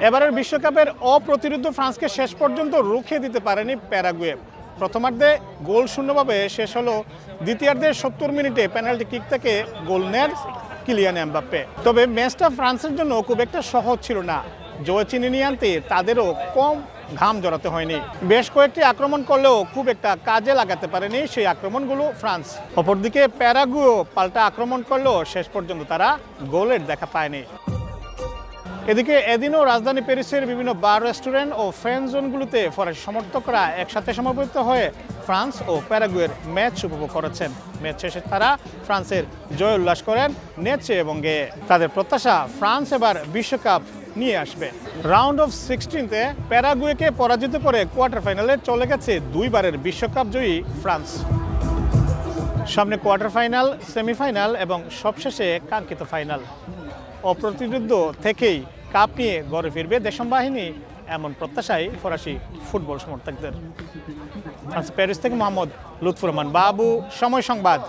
এবারের বিশ্বকাপের অপ্রতিরোধ্য ফ্রান্সকে শেষ পর্যন্ত রুখে দিতে পারেনি প্যারাগুয়ে। প্রথমার্ধে গোল শূন্যভাবে শেষ হলো, দ্বিতীয়ার্ধে 70 মিনিটে পেনাল্টি কিক থেকে গোল নেন কিলিয়ান এমবাপ্পে। তবে ম্যাচটা ফ্রান্সের জন্য খুব একটা সহজ ছিল না। জয় চিনে নিয়ে আনতে তাদেরও কম ঘাম জড়াতে হয়নি। বেশ কয়েকটি আক্রমণ করলেও খুব একটা কাজে লাগাতে পারেনি সেই আক্রমণগুলো ফ্রান্স। অপরদিকে প্যারাগুয়েও পাল্টা আক্রমণ করলেও শেষ পর্যন্ত তারা গোলের দেখা পায়নি। এদিকে এদিনও রাজধানী প্যারিসের বিভিন্ন বার, রেস্টুরেন্ট ও ফ্যান জোনগুলোতে ফরাসি সমর্থকরা একসাথে সমবেত হয়ে ফ্রান্স ও প্যারাগুয়ের ম্যাচ উপভোগ করেছেন। ম্যাচ শেষে তারা ফ্রান্সের জয় উল্লাস করেন নেচে এবং গেয়ে। তাদের প্রত্যাশা ফ্রান্স এবার বিশ্বকাপ নিয়ে আসবে। রাউন্ড অফ 16-তে প্যারাগুয়েকে পরাজিত করে কোয়ার্টার ফাইনালে চলে গেছে দুইবারের বিশ্বকাপ জয়ী ফ্রান্স। সামনে কোয়ার্টার ফাইনাল, সেমিফাইনাল এবং সবশেষে কাঙ্ক্ষিত ফাইনাল। অপ্রতিরোধ্য থেকেই কাপ নিয়ে ঘরে ফিরবে দেশম বাহিনী, এমন প্রত্যাশাই ফরাসি ফুটবল সমর্থকদের। প্যারিস থেকে মোহাম্মদ লুৎফুর রহমান বাবু, সময় সংবাদ।